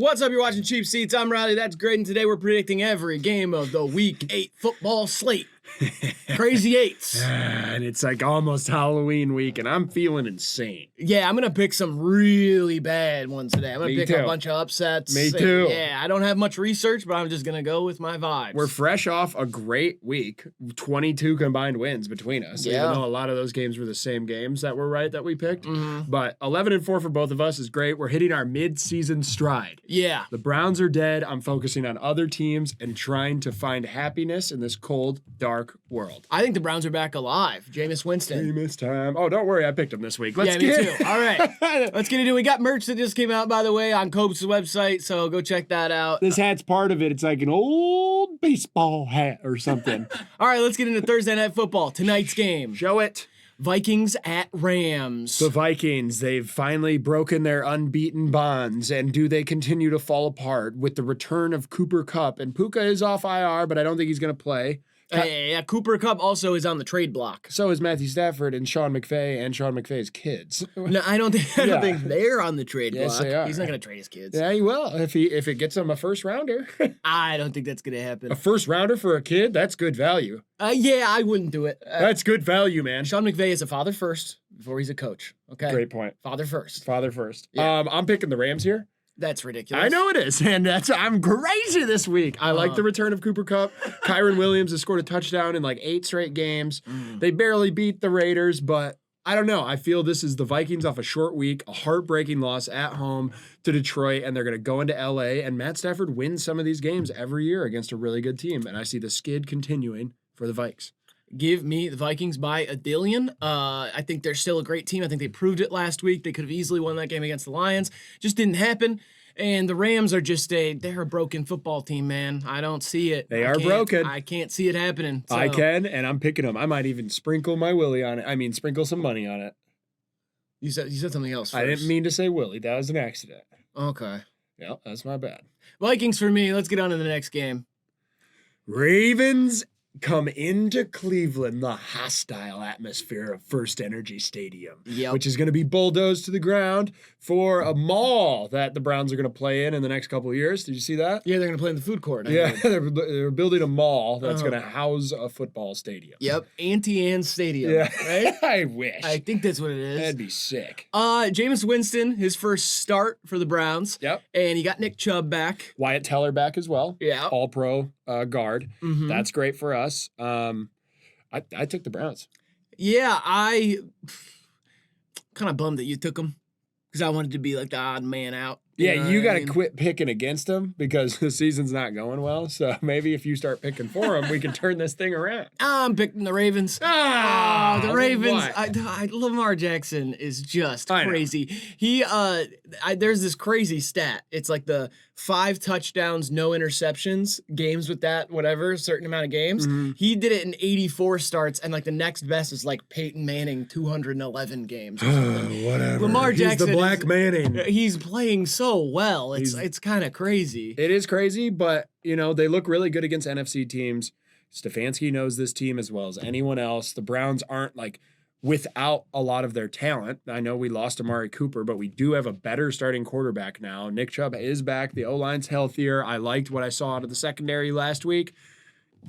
What's up? You're watching Cheap Seats. I'm Riley. That's great. And today we're predicting every game of the Week 8 football slate. Crazy eights. And it's like almost Halloween week, and I'm feeling insane. Yeah, I'm going to pick some really bad ones today. I'm going to pick a bunch of upsets. Me too. Yeah, I don't have much research, but I'm just going to go with my vibes. We're fresh off a great week. 22 combined wins between us. Yeah. Even though a lot of those games were the same games that were right that we picked. But 11-4 for both of us is great. We're hitting our mid-season stride. Yeah. The Browns are dead. I'm focusing on other teams and trying to find happiness in this cold, dark world. I think the Browns are back alive. Jameis Winston. Jameis time. Oh, don't worry. I picked him this week. Me too. All right. Let's get into it. We got merch that just came out, by the way, on Cope's website, so go check that out. This hat's part of it. It's like an old baseball hat or something. All right, let's get into Thursday Night Football. Tonight's game. Show it. Vikings at Rams. The Vikings, they've finally broken their unbeaten bonds, and do they continue to fall apart with the return of Cooper Kupp? And Puka is off IR, but I don't think he's going to play. Yeah, Cooper Kupp also is on the trade block. So is Matthew Stafford and Sean McVay and Sean McVay's kids. No, I don't think they're on the trade block. Yes, they are. He's not going to trade his kids. Yeah, he will if it gets him a first rounder. I don't think that's going to happen. A first rounder for a kid? That's good value. Yeah, I wouldn't do it. That's good value, man. Sean McVay is a father first before he's a coach. Okay, Great point. Father first. Father first. Yeah. I'm picking the Rams here. That's ridiculous. I know it is, and I'm crazy this week. I like the return of Cooper Kupp. Kyron Williams has scored a touchdown in like 8 straight games. They barely beat the Raiders, but I don't know. I feel this is the Vikings off a short week, a heartbreaking loss at home to Detroit, and they're going to go into LA, and Matt Stafford wins some of these games every year against a really good team, and I see the skid continuing for the Vikes. Give me the Vikings by a dillion. I think they're still a great team. I think they proved it last week. They could have easily won that game against the Lions. Just didn't happen. And the Rams are they're a broken football team, man. I don't see it. They are broken. I can't see it happening. So. I can, and I'm picking them. I might even sprinkle my Willie on it. I mean, sprinkle some money on it. You said something else first. I didn't mean to say Willie. That was an accident. Okay. Yeah, that's my bad. Vikings for me. Let's get on to the next game. Ravens come into Cleveland, the hostile atmosphere of First Energy Stadium, which is going to be bulldozed to the ground for a mall that the Browns are going to play in the next couple of years. Did you see that? Yeah, they're going to play in the food court. They're building a mall that's going to house a football stadium. Yep, Auntie Anne's Stadium. Yeah, right? I wish. I think that's what it is. That'd be sick. Jameis Winston, his first start for the Browns. Yep. And he got Nick Chubb back. Wyatt Teller back as well. Yeah. All-pro guard. That's great for us. I took the Browns. Yeah, I kind of bummed that you took them because I wanted to be like the odd man out. Yeah, you got to quit picking against them because the season's not going well. So maybe if you start picking for them, we can turn this thing around. I'm picking the Ravens. The Ravens. Lamar Jackson is just crazy. There's this crazy stat. It's like the 5 touchdowns, no interceptions, games with that, whatever, certain amount of games. He did it in 84 starts, and like the next best is like Peyton Manning, 211 games. Whatever. Lamar Jackson. He's the Black Manning. He's playing so well. It's kind of crazy. It is crazy, but they look really good against NFC teams. Stefanski knows this team as well as anyone else. The Browns aren't like without a lot of their talent. I know we lost Amari Cooper, but we do have a better starting quarterback now. Nick Chubb is back. The O-line's healthier. I liked what I saw out of the secondary last week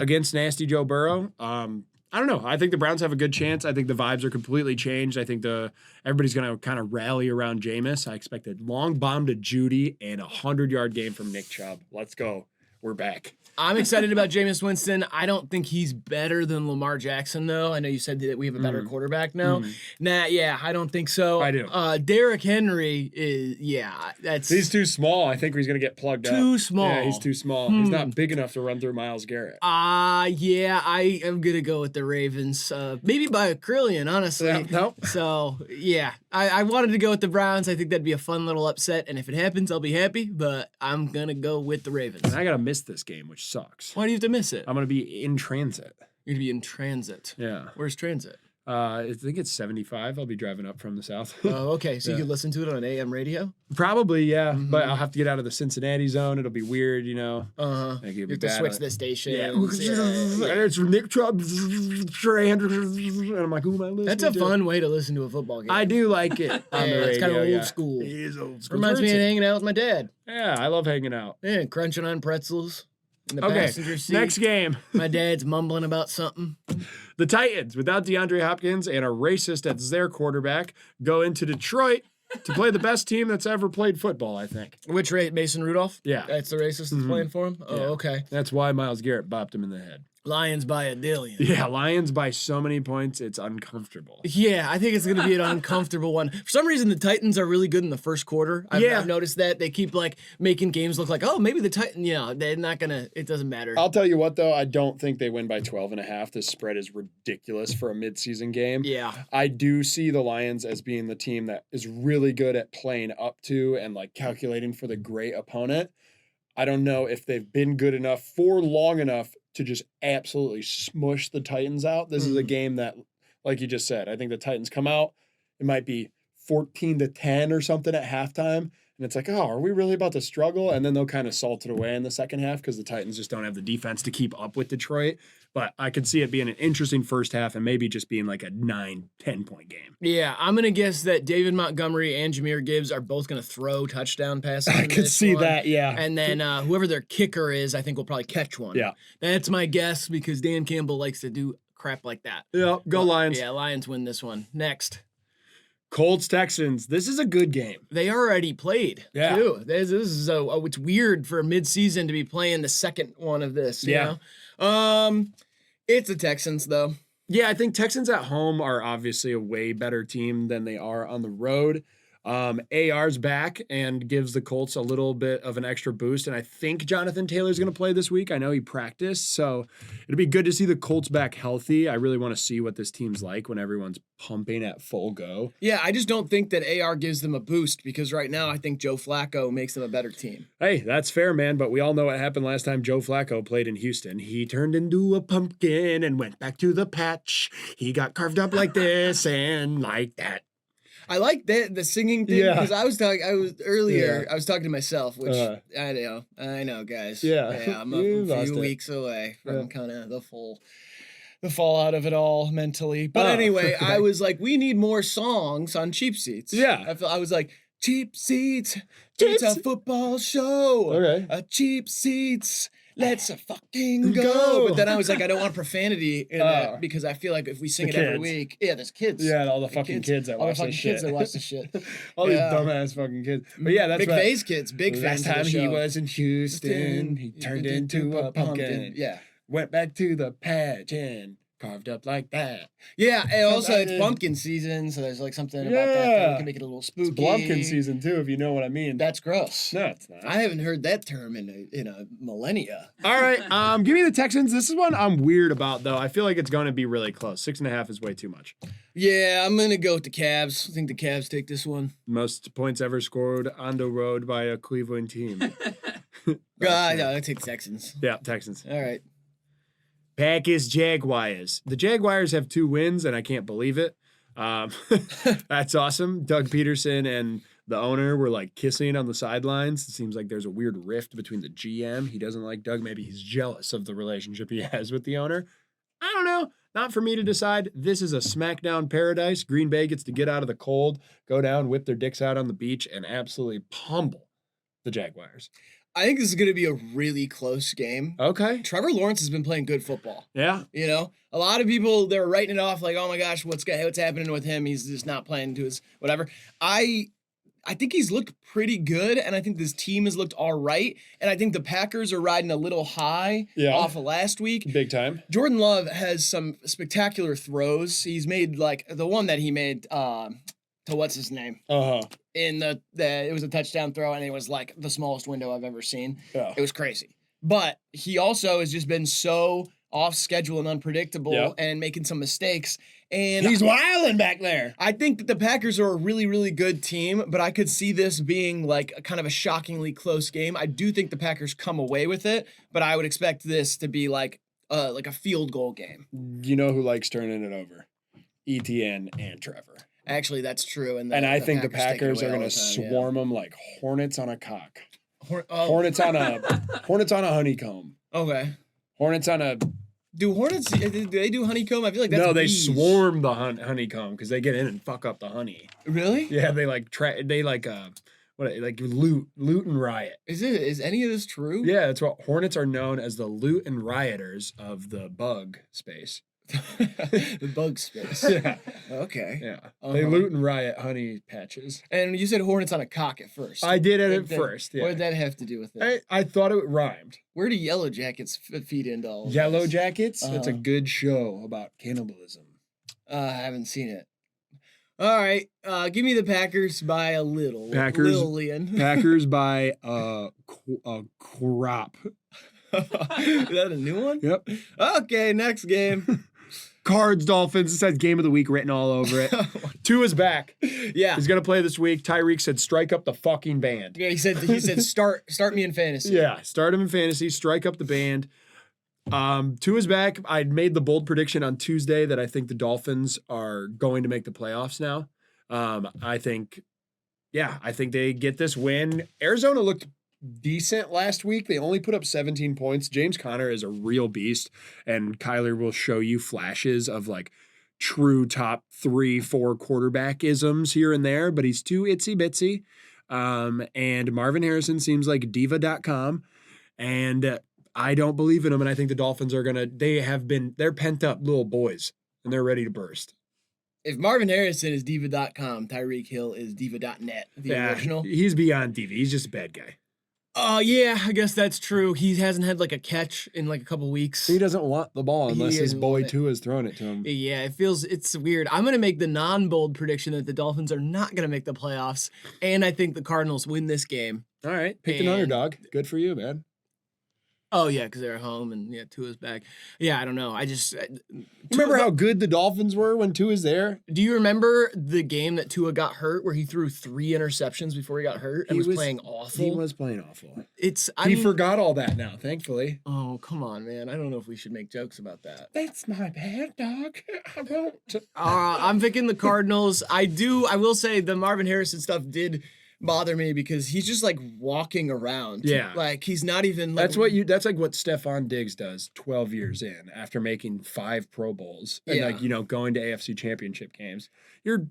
against nasty Joe Burrow. I don't know. I think the Browns have a good chance. I think the vibes are completely changed. I think everybody's going to kind of rally around Jameis. I expect a long bomb to Judy and a 100-yard game from Nick Chubb. Let's go. We're back. I'm excited about Jameis Winston. I don't think he's better than Lamar Jackson, though. I know you said that we have a better quarterback now. I don't think so. I do. Derrick Henry is, He's too small. I think he's going to get plugged up. Too small. Yeah, he's too small. He's not big enough to run through Myles Garrett. I am going to go with the Ravens. Maybe by a trillion, honestly. Yeah, no. So, I wanted to go with the Browns. I think that'd be a fun little upset. And if it happens, I'll be happy. But I'm going to go with the Ravens. And I got to miss this game, which sucks. Why do you have to miss it? I'm going to be in transit. You're going to be in transit. Yeah. Where's transit? I think it's 75. I'll be driving up from the south. Oh, okay. So you can listen to it on AM radio? Probably, yeah. But I'll have to get out of the Cincinnati zone. It'll be weird, you know. Like you have to switch the station. Yeah. And it's Nick Chubb, and I'm like, who am I listening to? That's a fun way to listen to a football game. I do like it on the radio. It's kind of old school. It is old school. Reminds me of hanging out with my dad. Yeah, I love hanging out. Yeah, crunching on pretzels in the passenger seat. Next game. My dad's mumbling about something. The Titans, without DeAndre Hopkins and a racist as their quarterback, go into Detroit to play the best team that's ever played football, I think. Which Mason Rudolph? Yeah. That's the racist that's playing for him? Oh, okay. That's why Myles Garrett bopped him in the head. Lions by a dillion. Yeah, Lions by so many points, it's uncomfortable. Yeah, I think it's going to be an uncomfortable one. For some reason, the Titans are really good in the first quarter. I've noticed that. They keep, like, making games look like, oh, maybe the Titans, you know, they're not going to, it doesn't matter. I'll tell you what, though, I don't think they win by 12.5. This spread is ridiculous for a midseason game. Yeah. I do see the Lions as being the team that is really good at playing up to and, like, calculating for the great opponent. I don't know if they've been good enough for long enough to just absolutely smush the Titans out. This is a game that, like you just said, I think the Titans come out. It might be 14-10 or something at halftime. And it's like, oh, are we really about to struggle? And then they'll kind of salt it away in the second half because the Titans just don't have the defense to keep up with Detroit. But I could see it being an interesting first half and maybe just being like a 9-10 point game. Yeah, I'm going to guess that David Montgomery and Jahmyr Gibbs are both going to throw touchdown passes. I could see that, yeah. And then whoever their kicker is, I think will probably catch one. Yeah. That's my guess because Dan Campbell likes to do crap like that. Yeah, go Lions. Yeah, Lions win this one. Next. Colts, Texans. This is a good game. They already played, too. This is it's weird for midseason to be playing the second one of this, you know? It's the Texans, though. Yeah, I think Texans at home are obviously a way better team than they are on the road. AR's back and gives the Colts a little bit of an extra boost, and I think Jonathan Taylor's going to play this week. I know he practiced, so it'll be good to see the Colts back healthy. I really want to see what this team's like when everyone's pumping at full go. Yeah, I just don't think that AR gives them a boost because right now I think Joe Flacco makes them a better team. Hey, that's fair, man, but we all know what happened last time Joe Flacco played in Houston. He turned into a pumpkin and went back to the patch. He got carved up like this and like that. I like the singing thing because I was talking to myself, which I know, guys. Yeah, I'm a few weeks away from kind of the fallout of it all mentally. But anyway, I was like, we need more songs on Cheap Seats. Yeah, I was like, Cheap Seats, it's a football show. Okay, Cheap Seats. Let's fucking go. But then I was like, I don't want profanity in that because I feel like if we sing it every week, there's kids. Yeah, all the fucking kids that watch this shit. Kids that watch the shit. All these dumbass fucking kids. But yeah, that's McVay's kids, big fans. Last time he was in Houston, he turned into a pumpkin. Yeah. Went back to the patch and carved up like that. Yeah, and also it's pumpkin season, so there's like something about that we can make it a little spooky. It's Blumpkin season too, if you know what I mean. That's gross. No, it's not. I haven't heard that term in a millennia. All right, give me the Texans. This is one I'm weird about though. I feel like it's going to be really close. 6.5 is way too much. Yeah, I'm gonna go with the Cavs. I think the Cavs take this one. Most points ever scored on the road by a Cleveland team. No, I take the Texans. Yeah, Texans. All right. Packers, Jaguars. The Jaguars have 2 wins, and I can't believe it. That's awesome. Doug Peterson and the owner were like kissing on the sidelines. It seems like there's a weird rift between the GM. He doesn't like Doug. Maybe he's jealous of the relationship he has with the owner. I don't know. Not for me to decide. This is a smackdown paradise. Green Bay gets to get out of the cold, go down, whip their dicks out on the beach, and absolutely pummel the Jaguars. I think this is going to be a really close game. Okay. Trevor Lawrence has been playing good football. Yeah. You know, a lot of people, they're writing it off like, oh my gosh, what's happening with him? He's just not playing to his whatever. I think he's looked pretty good, and I think this team has looked all right. And I think the Packers are riding a little high off of last week. Big time. Jordan Love has some spectacular throws. He's made like the one that he made to what's his name? In it was a touchdown throw, and it was like the smallest window I've ever seen. Yeah. It was crazy. But he also has just been so off schedule and unpredictable and making some mistakes. And he's wilding back there. I think that the Packers are a really, really good team, but I could see this being like a kind of a shockingly close game. I do think the Packers come away with it, but I would expect this to be like a field goal game. You know who likes turning it over? Etienne, and Trevor. Actually, that's true. And I think the Packers are going to swarm them like hornets on a cock. Hornets on a honeycomb. Okay. Hornets on a. Do Hornets? Do they do honeycomb? I feel like that's they bees. swarm the honeycomb because they get in and fuck up the honey. Really? Yeah, they loot and riot. Is any of this true? Yeah, that's what hornets are known as, the loot and rioters of the bug space. The bug space. Yeah. Okay. Yeah. They loot and riot honey patches. And you said hornets on a cock at first. I did it at first. Yeah. What did that have to do with it? I thought it rhymed. Where do Yellow Jackets feed into all of Yellow this? Jackets? It's a good show about cannibalism. I haven't seen it. All right. Give me the Packers by a little. Lillian. Packers by a crop. Is that a new one? Yep. Okay, next game. Cards, Dolphins. It says game of the week written all over it. Tua's back. Yeah. He's going to play this week. Tyreek said, strike up the fucking band. Yeah, he said start me in fantasy. Yeah, start him in fantasy, strike up the band. Tua's back. I made the bold prediction on Tuesday that I think the Dolphins are going to make the playoffs now. I think they get this win. Arizona looked decent last week. They only put up 17 points. James Conner is a real beast, and Kyler will show you flashes of like true top 3-4 quarterback-isms here and there, but he's too itsy bitsy. And Marvin Harrison seems like diva.com, and I don't believe in them. And I think the Dolphins are they're pent up little boys and they're ready to burst. If Marvin Harrison is diva.com, Tyreek Hill is diva.net, the original. He's beyond diva. He's just a bad guy. Yeah, I guess that's true. He hasn't had like a catch in like a couple weeks. He doesn't want the ball unless his boy Tua is throwing it to him. Yeah, it's weird. I'm going to make the non-bold prediction that the Dolphins are not going to make the playoffs, and I think the Cardinals win this game. All right, pick an underdog. Good for you, man. Oh, yeah, because they're at home, and Tua's back. Yeah, I don't know. Remember how good the Dolphins were when Tua's there? Do you remember the game that Tua got hurt where he threw 3 interceptions before he got hurt and was playing awful? He was playing awful. He forgot all that now, thankfully. Oh, come on, man. I don't know if we should make jokes about that. That's my bad, dog. I won't. I'm picking the Cardinals. I will say the Marvin Harrison stuff did bother me because he's just like walking around. Yeah. Like he's not even like, that's like what Stephon Diggs does 12 years in after making 5 Pro Bowls and going to AFC championship games. You're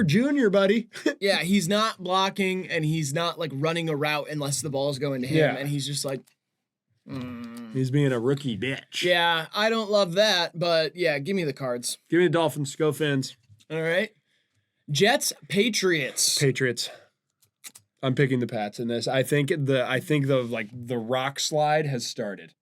junior, buddy. Yeah, he's not blocking and he's not like running a route unless the ball's going to him and he's just like he's being a rookie bitch. Yeah, I don't love that, but yeah, give me the Cards. Give me the Dolphins. Go Fins. All right. Jets, Patriots. I'm picking the Pats in this. I think the rock slide has started.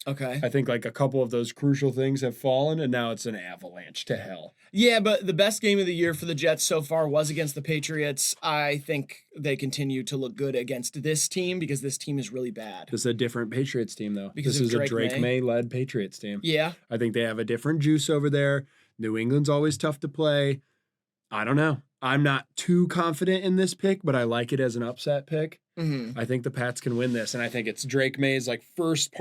Okay. I think like a couple of those crucial things have fallen, and now it's an avalanche to hell. Yeah, but the best game of the year for the Jets so far was against the Patriots. I think they continue to look good against this team because this team is really bad. This is a different Patriots team, though. Because this is a Drake May-led Patriots team. Yeah. I think they have a different juice over there. New England's always tough to play. I don't know. I'm not too confident in this pick, but I like it as an upset pick. Mm-hmm. I think the Pats can win this, and I think it's Drake May's like first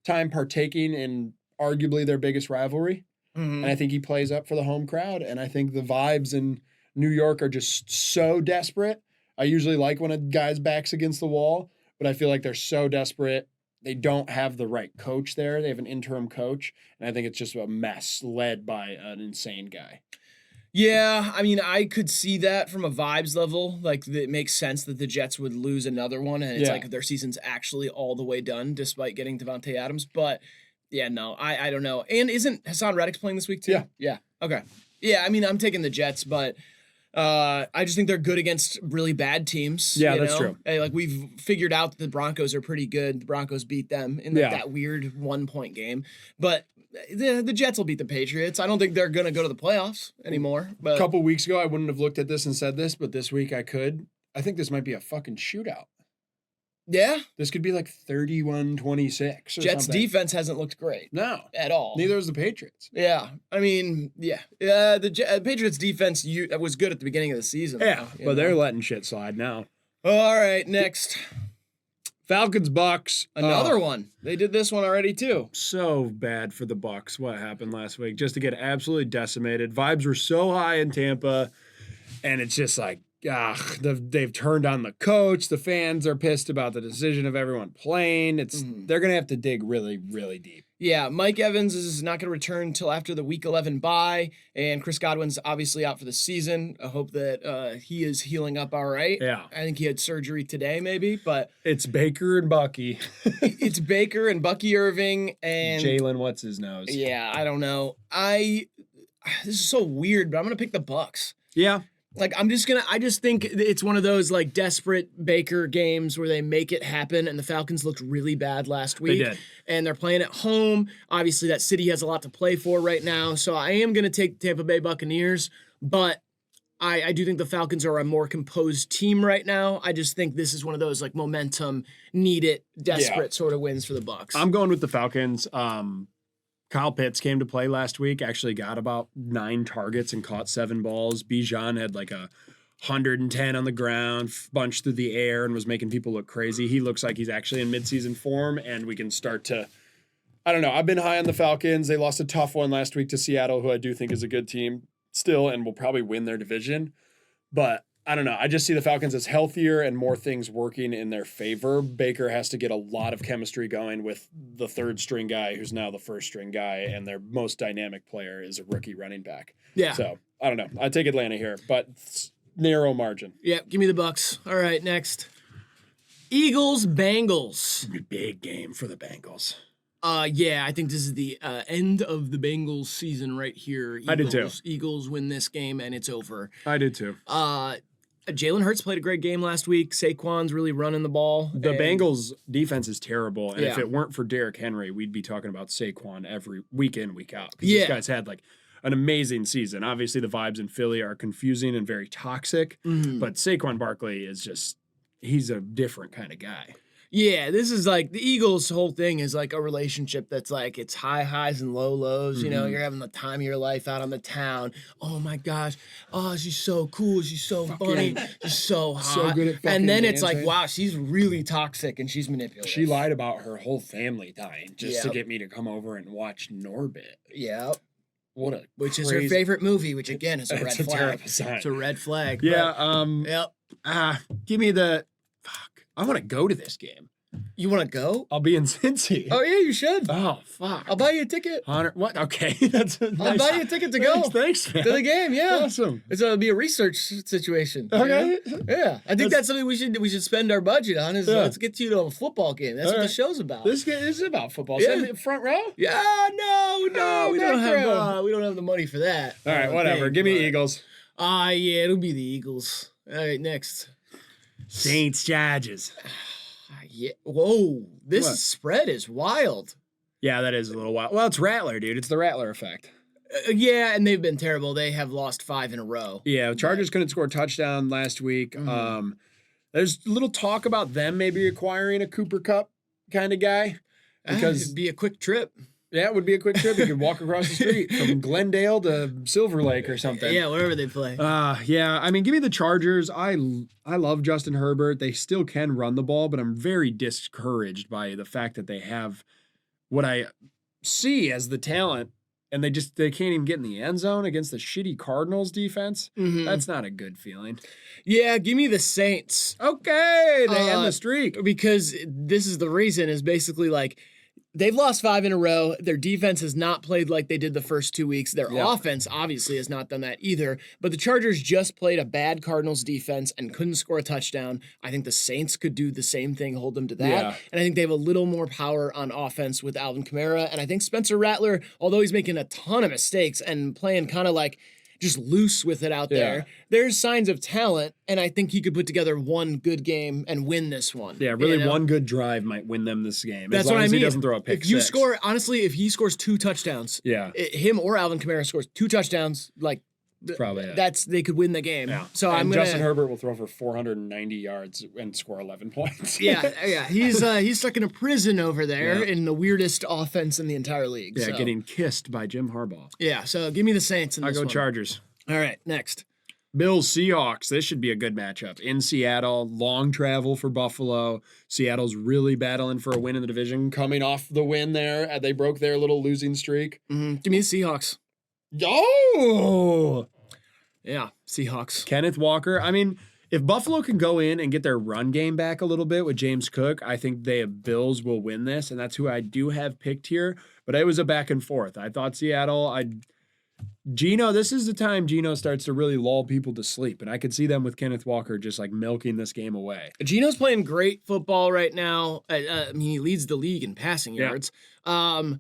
time partaking in arguably their biggest rivalry. Mm-hmm. And I think he plays up for the home crowd, and I think the vibes in New York are just so desperate. I usually like when a guy's back's against the wall, but I feel like they're so desperate. They don't have the right coach there. They have an interim coach, and I think it's just a mess led by an insane guy. Yeah, I mean, I could see that from a vibes level. Like, it makes sense that the Jets would lose another one, and it's like their season's actually all the way done, despite getting Devontae Adams. But, yeah, no, I don't know. And isn't Hassan Reddick playing this week, too? Yeah. Yeah, okay. Yeah, I mean, I'm taking the Jets, but I just think they're good against really bad teams. Yeah, that's true. Hey, like, we've figured out that the Broncos are pretty good. The Broncos beat them in that weird 1-point game. But the Jets will beat the Patriots. I don't think they're going to go to the playoffs anymore. But a couple weeks ago, I wouldn't have looked at this and said this, but this week I could. I think this might be a fucking shootout. Yeah? This could be like 31-26 or Jets' something. defense hasn't looked great. No. At all. Neither has the Patriots. Yeah. I mean, yeah. The Patriots' defense was good at the beginning of the season. Yeah, but they're letting shit slide now. All right, next. Falcons, Bucks. Another one. They did this one already too. So bad for the Bucks. What happened last week? Just to get absolutely decimated. Vibes were so high in Tampa, and it's just like, they've turned on the coach. The fans are pissed about the decision of everyone playing. They're gonna have to dig really, really deep. Yeah, Mike Evans is not going to return until after the Week 11 bye, and Chris Godwin's obviously out for the season. I hope that he is healing up all right. Yeah. I think he had surgery today maybe, but... It's Baker and Bucky. It's Baker and Bucky Irving and... Jalen, what's his nose? Yeah, I don't know. This is so weird, but I'm going to pick the Bucks. Yeah. Like, I just think it's one of those, like, desperate Baker games where they make it happen, and the Falcons looked really bad last week. They did. And they're playing at home. Obviously, that city has a lot to play for right now, so I am going to take Tampa Bay Buccaneers, but I do think the Falcons are a more composed team right now. I just think this is one of those, like, momentum, need it, desperate sort of wins for the Bucks. I'm going with the Falcons. Kyle Pitts came to play last week, actually got about 9 targets and caught 7 balls. Bijan had like 110 on the ground, bunched through the air, and was making people look crazy. He looks like he's actually in midseason form, and we can start to, I don't know. I've been high on the Falcons. They lost a tough one last week to Seattle, who I do think is a good team still and will probably win their division. But I don't know. I just see the Falcons as healthier and more things working in their favor. Baker has to get a lot of chemistry going with the third string guy, who's now the first string guy, and their most dynamic player is a rookie running back. Yeah. So I don't know. I take Atlanta here, but narrow margin. Yeah, give me the Bucks. All right, next. Eagles, Bengals. Big game for the Bengals. Yeah, I think this is the end of the Bengals season right here. I do too. Eagles win this game and it's over. I do too. Jalen Hurts played a great game last week. Saquon's really running the ball. The Bengals defense is terrible, and if Yeah. it weren't for Derrick Henry, we'd be talking about Saquon every week in, week out. Because Yeah. this guy's had like an amazing season. Obviously, the vibes in Philly are confusing and very toxic, but Saquon Barkley is just, he's a different kind of guy. Yeah, this is like the Eagles' whole thing is like a relationship that's like it's high highs and low lows. You know, you're having the time of your life out on the town. Oh my gosh, oh she's so cool, she's so funny, she's so hot. So good at fucking and then it's like, dancing. wow, she's really toxic and she's manipulative. She lied about her whole family dying just to Yep. get me to come over and watch Norbit. Yeah, What a which is her crazy- favorite movie, which again is a red It's a flag. terrible sign. It's a red flag. Yeah. Yep. Give me the. Fuck. I want to go to this game. You want to go? I'll be in Cincy. Oh yeah, you should. Oh fuck. I'll buy you a ticket. What? Okay, that's a I'll nice. buy you a ticket to go Thanks, man. to the game. Yeah. Awesome. It'll be a research situation. Okay. Yeah, I think that's something we should spend our budget on. Is Yeah. let's get you to a football game. That's what the Alright. show's about. This game is about football. Yeah. Send me front row. Yeah, no, we don't back row. have we don't have the money for that. All right, whatever. Give me Eagles. Yeah, it'll be the Eagles. All right, next. Saints, Chargers. Yeah. Whoa, this What? spread is wild. Yeah, that is a little wild. Well, it's Rattler, dude. It's the Rattler effect. Yeah, and they've been terrible. They have lost 5 in a row. Yeah, Chargers couldn't score a touchdown last week. There's little talk about them maybe acquiring a Cooper Cup kind of guy. Because it'd be a quick trip. yeah, it would be a quick trip. You could walk across the street from Glendale to Silver Lake or something. Yeah, wherever they play. Yeah. I mean, give me the Chargers. I love Justin Herbert. They still can run the ball, but I'm very discouraged by the fact that they have what I see as the talent, and they can't even get in the end zone against the shitty Cardinals defense. That's not a good feeling. Yeah, give me the Saints. Okay, they end the streak. Because this is the reason is basically like they've lost 5 in a row. Their defense has not played like they did the first 2 weeks. Their offense obviously has not done that either. But the Chargers just played a bad Cardinals defense and couldn't score a touchdown. I think the Saints could do the same thing, hold them to that. Yeah. And I think they have a little more power on offense with Alvin Kamara. And I think Spencer Rattler, although he's making a ton of mistakes and playing kind of like just loose with it out there, there's signs of talent, and I think he could put together one good game and win this one. Yeah, really, You know? one good drive might win them this game. That's as long what I as mean. he doesn't throw a pick If you six. score, honestly, if he scores 2 touchdowns, him or Alvin Kamara scores 2 touchdow's, like probably it. that's they could win the game. Yeah. So and I'm gonna. Justin Herbert will throw for 490 yards and score 11 points. yeah. He's stuck in a prison over there in the weirdest offense in the entire league. Yeah, so. getting kissed by Jim Harbaugh. Yeah. So give me the Saints in I'll this go one. Chargers. All right, next. Bills, Seahawks. This should be a good matchup. In Seattle, long travel for Buffalo. Seattle's really battling for a win in the division, coming off the win there. They broke their little losing streak. Mm-hmm. Give me the Seahawks. Oh! Yeah, Seahawks. Kenneth Walker. I mean, if Buffalo can go in and get their run game back a little bit with James Cook, I think the Bills will win this, and that's who I do have picked here. But it was a back and forth. I thought Seattle, Geno, this is the time Geno starts to really lull people to sleep. And I could see them with Kenneth Walker just like milking this game away. Geno's playing great football right now. I mean, he leads the league in passing yards. I'm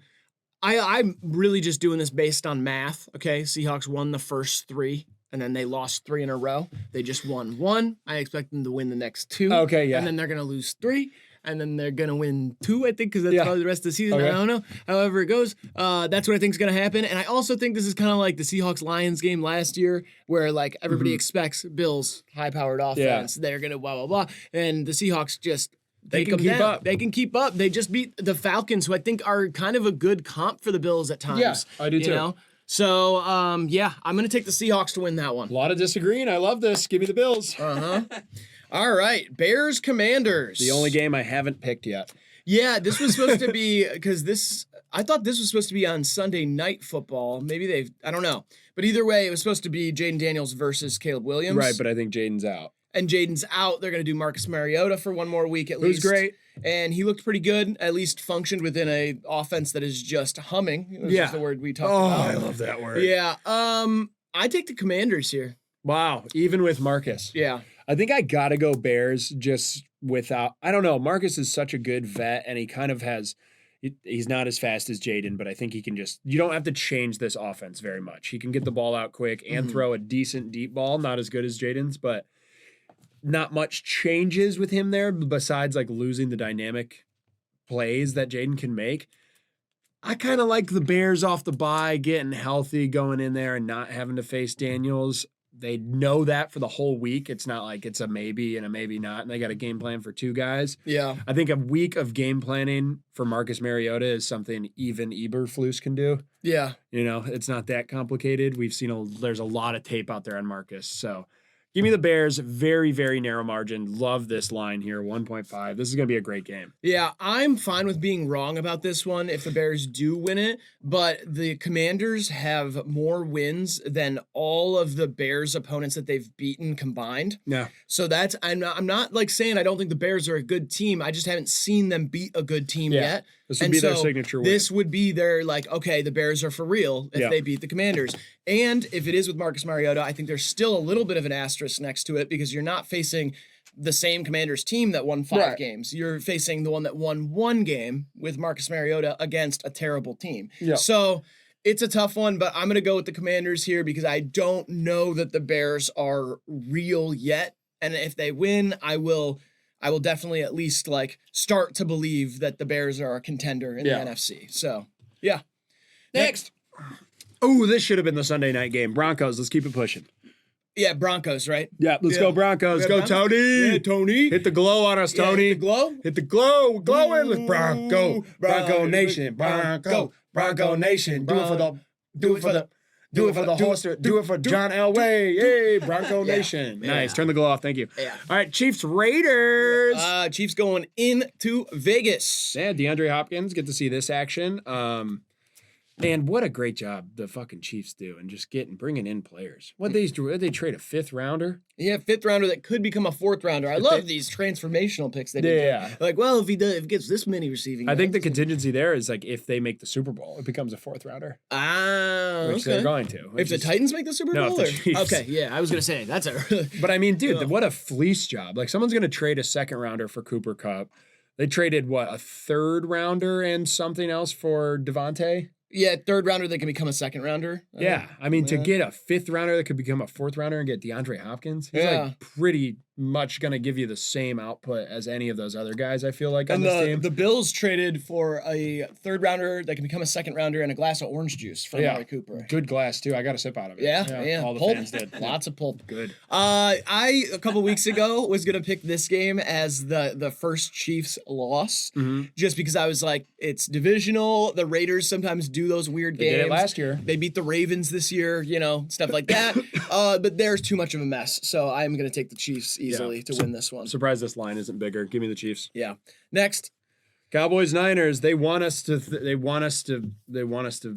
really just doing this based on math. Okay, Seahawks won the first 3, and then they lost 3 in a row. They just won 1. I expect them to win the next 2. Okay, yeah. And then they're going to lose 3. And then they're going to win 2, I think, because that's probably the rest of the season. Okay. I don't know. However it goes, that's what I think is going to happen. And I also think this is kind of like the Seahawks-Lions game last year where, like, everybody expects Bills' high-powered offense. Yeah. They're going to blah, blah, blah. And the Seahawks just they can keep up. They can keep up. They just beat the Falcons, who I think are kind of a good comp for the Bills at times. Yeah, I do too. You know? So, I'm going to take the Seahawks to win that one. A lot of disagreeing. I love this. Give me the Bills. Uh-huh. All right, Bears Commanders. The only game I haven't picked yet. Yeah, this was supposed to be I thought this was supposed to be on Sunday Night Football. Maybe I don't know. But either way, it was supposed to be Jaden Daniels versus Caleb Williams. Right, but I think Jaden's out. And Jaden's out. They're going to do Marcus Mariota for one more week at least. Who's great. And he looked pretty good, at least functioned within a offense that is just humming. It was just the word we talked about. Oh, I love that word. Yeah. I take the Commanders here. Wow, even with Marcus. Yeah. I think I got to go Bears just without, I don't know. Marcus is such a good vet, and he kind of he's not as fast as Jaden, but I think he can you don't have to change this offense very much. He can get the ball out quick and throw a decent deep ball, not as good as Jaden's, but not much changes with him there besides like losing the dynamic plays that Jaden can make. I kind of like the Bears off the bye, getting healthy, going in there and not having to face Daniels. They know that for the whole week. It's not like it's a maybe and a maybe not, and they got a game plan for 2 guys. Yeah. I think a week of game planning for Marcus Mariota is something even Eberflus can do. Yeah. You know, it's not that complicated. We've seen there's a lot of tape out there on Marcus. So give me the Bears. Very, very narrow margin. Love this line here, 1.5. This is going to be a great game. Yeah, I'm fine with being wrong about this one if the Bears do win it, but the Commanders have more wins than all of the Bears opponents that they've beaten combined. Yeah. So I'm not like saying I don't think the Bears are a good team. I just haven't seen them beat a good team yet. This would be their signature win. This would be their okay, the Bears are for real if they beat the Commanders. And if it is with Marcus Mariota, I think there's still a little bit of an asterisk next to it because you're not facing the same Commanders team that won 5 games. You're facing the one that won 1 game with Marcus Mariota against a terrible team. Yeah. So it's a tough one, but I'm going to go with the Commanders here because I don't know that the Bears are real yet. And if they win, I will definitely at least start to believe that the Bears are a contender in the NFC. So, yeah. Next. Oh, this should have been the Sunday night game. Broncos, let's keep it pushing. Yeah, Broncos, right? Yeah, let's go Broncos. Go, Tony. Yeah, Tony. Hit the glow on us, Tony. Hit the glow? Hit the glow. We're glowing with Bronco. Bronco Nation. Bronco. Bronco Nation. Do it for the horse. Do it for John Elway. Hey, Bronco Nation. Nice. Turn the glow off. Thank you. Yeah. All right, Chiefs Raiders. Chiefs going into Vegas. Yeah, DeAndre Hopkins. Get to see this action. And what a great job the fucking Chiefs do and just bringing in players. What they trade a 5th rounder? Yeah, 5th rounder that could become a 4th rounder. I love these transformational picks they do. Yeah. Well, if he gets this many receiving. I think the contingency there is if they make the Super Bowl, it becomes a 4th rounder. Which they're going to. If the Titans make the Super Bowl? No, if the Chiefs. Okay, yeah, I was going to say, that's a... But I mean, dude, what a fleece job. Someone's going to trade a 2nd rounder for Cooper Kupp. They traded, a 3rd rounder and something else for Devontae? Yeah, 3rd rounder that can become a 2nd rounder. Yeah, I mean, to get a 5th rounder that could become a 4th rounder and get DeAndre Hopkins, he's pretty much going to give you the same output as any of those other guys, I feel like, on this team. The Bills traded for a third rounder that can become a second rounder and a glass of orange juice from Amari Cooper. Good glass, too. I got a sip out of it. Yeah. All the pulp. fans did. Lots of pulp. Good. I, a couple weeks ago, was going to pick this game as the first Chiefs loss, just because I was like, it's divisional. The Raiders sometimes do those weird games. They did it last year. They beat the Ravens this year, stuff like that. But there's too much of a mess, so I'm going to take the Chiefs easily to win this one. Surprised this line isn't bigger. Give me the Chiefs. Yeah. Next, Cowboys Niners. They want us to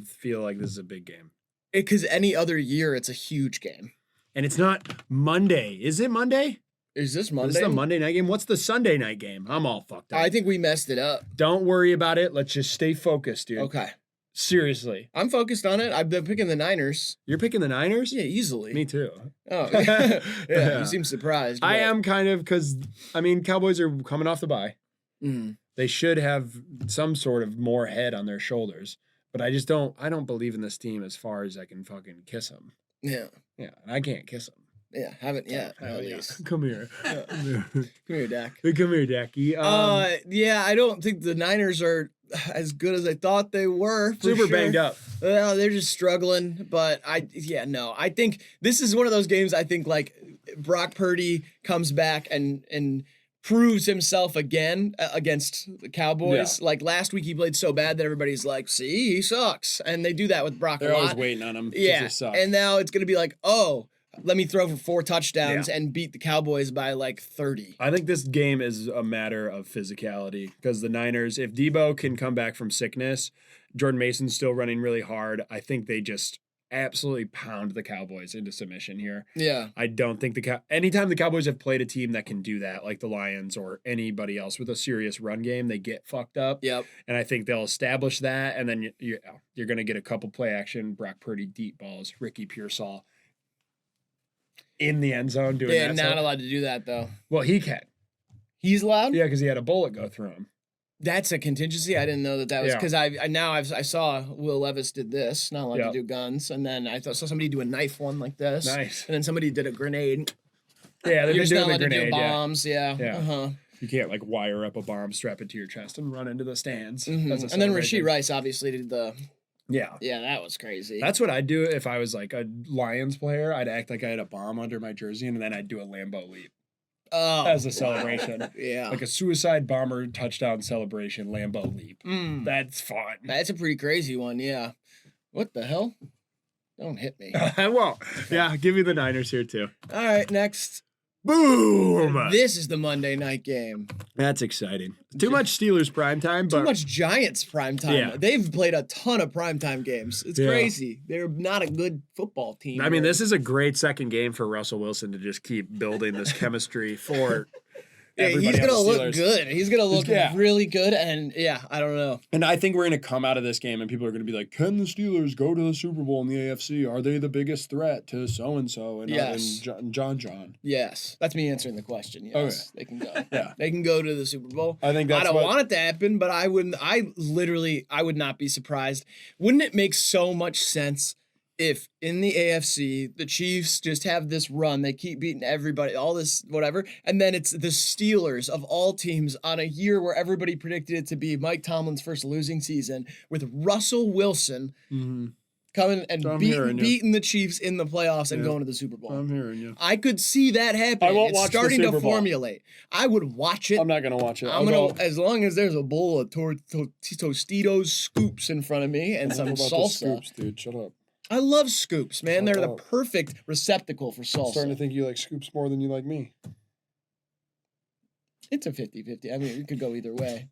feel like this is a big game. Because any other year it's a huge game. And it's not Monday. Is it Monday? Is this Monday? This is the Monday night game. What's the Sunday night game? I'm all fucked up. I think we messed it up. Don't worry about it. Let's just stay focused, dude. Okay. Seriously. I'm focused on it. I've been picking the Niners. You're picking the Niners? Yeah, easily. Me too. Oh, yeah. You seem surprised. I am kind of, because, Cowboys are coming off the bye. Mm. They should have some sort of more head on their shoulders. But I don't believe in this team as far as I can fucking kiss them. Yeah. Yeah, I can't kiss them. Yeah, haven't yet, at least. Come here. Yeah. Come here, Dak. Come here, Dacky. Yeah, I don't think the Niners are as good as I thought they were. Super banged up. Well, they're just struggling, but I think this is one of those games I think like Brock Purdy comes back and proves himself again against the Cowboys. Yeah. Like last week he played so bad that everybody's like, see, he sucks. And they do that with Brock They're a lot. always waiting on him. Yeah, and now it's going to be like, oh, let me throw for 4 touchdowns and beat the Cowboys by like 30. I think this game is a matter of physicality because the Niners, if Debo can come back from sickness, Jordan Mason's still running really hard. I think they just absolutely pound the Cowboys into submission here. Yeah. I don't think anytime the Cowboys have played a team that can do that, like the Lions or anybody else with a serious run game, they get fucked up. Yep. And I think they'll establish that, and then you're going to get a couple play action, Brock Purdy deep balls, Ricky Pearsall in the end zone doing that. Yeah, not allowed to do that though. Well, he can. He's allowed? Yeah, because he had a bullet go through him. That's a contingency. I didn't know that was because I saw Will Levis did this, not allowed to do guns, and then I saw somebody do a knife one like this. Nice. And then somebody did a grenade. Yeah, they're You're doing not the allowed grenade. to do bombs. Yeah. Yeah. You can't like wire up a bomb, strap it to your chest, and run into the stands. Mm-hmm. And then Rashee Rice obviously did the. Yeah. Yeah, that was crazy. That's what I'd do if I was like a Lions player. I'd act like I had a bomb under my jersey, and then I'd do a Lambeau leap. Oh, as a celebration. Yeah. Like a suicide bomber touchdown celebration, Lambeau leap. That's fun. That's a pretty crazy one, yeah. What the hell? Don't hit me. I won't. Yeah, give me the Niners here too. All right, next. Boom! This is the Monday night game. That's exciting. Too much Steelers primetime, but too much Giants primetime. Yeah. They've played a ton of primetime games. It's crazy. They're not a good football team. I mean, this is a great second game for Russell Wilson to just keep building this chemistry for he's going to look good. He's going to look really good, and I don't know. And I think we're going to come out of this game, and people are going to be like, can the Steelers go to the Super Bowl in the AFC? Are they the biggest threat to so-and-so and John? Yes. That's me answering the question. Yes, okay. They can go. Yeah. They can go to the Super Bowl. I think that's I don't want it to happen, but I would not be surprised. Wouldn't it make so much sense if in the AFC, the Chiefs just have this run, they keep beating everybody, all this whatever, and then it's the Steelers of all teams on a year where everybody predicted it to be Mike Tomlin's first losing season with Russell Wilson coming and beating the Chiefs in the playoffs and going to the Super Bowl. I'm hearing you. I could see that happening. I won't watch starting the Super to Bowl. formulate. I would watch it. I'm not going to watch it. As long as there's a bowl of Tostitos scoops in front of me and some salsa. Scoops, dude. Shut up. I love scoops, man. They're the perfect receptacle for salsa. I'm starting to think you like scoops more than you like me. It's a 50-50. I mean, it could go either way.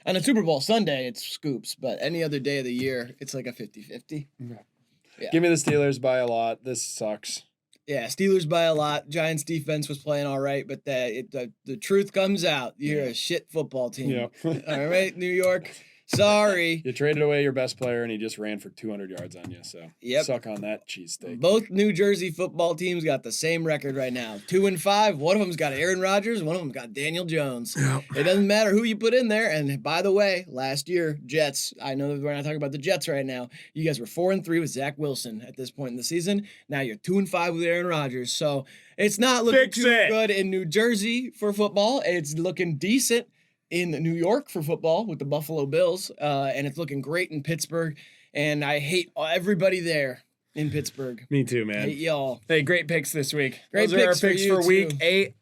On a Super Bowl Sunday, it's scoops, but any other day of the year, it's like a 50-50. Yeah. Give me the Steelers by a lot. This sucks. Yeah, Steelers by a lot. Giants defense was playing all right, but the truth comes out. You're a shit football team. Yeah. All right, New York. Sorry. You traded away your best player, and he just ran for 200 yards on you. So suck on that cheesesteak. Both New Jersey football teams got the same record right now, 2-5. One of them's got Aaron Rodgers. One of them's got Daniel Jones. Yep. It doesn't matter who you put in there. And by the way, last year, Jets. I know that we're not talking about the Jets right now. You guys were 4-3 with Zach Wilson at this point in the season. Now you're 2-5 with Aaron Rodgers. So it's not looking good in New Jersey for football. It's looking decent in New York for football with the Buffalo Bills, and it's looking great in Pittsburgh, and I hate everybody there in Pittsburgh. Me too, man. Hate y'all. Hey, great picks this week. Great Those picks are our picks for week 8.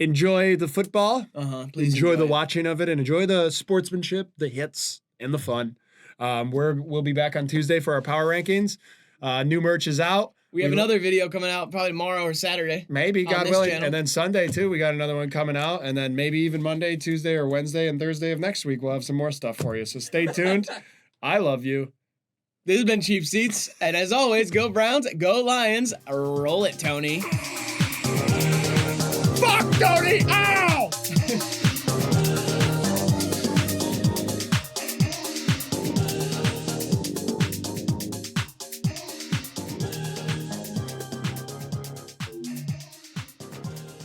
Enjoy the football. Please enjoy the watching of it, and enjoy the sportsmanship, the hits, and the fun. We'll be back on Tuesday for our power rankings. New merch is out. We have another video coming out probably tomorrow or Saturday. Maybe, God willing. Channel. And then Sunday, too, we got another one coming out. And then maybe even Monday, Tuesday, or Wednesday, and Thursday of next week, we'll have some more stuff for you. So stay tuned. I love you. This has been Cheap Seats. And as always, go Browns, go Lions. Roll it, Tony. Fuck, Tony!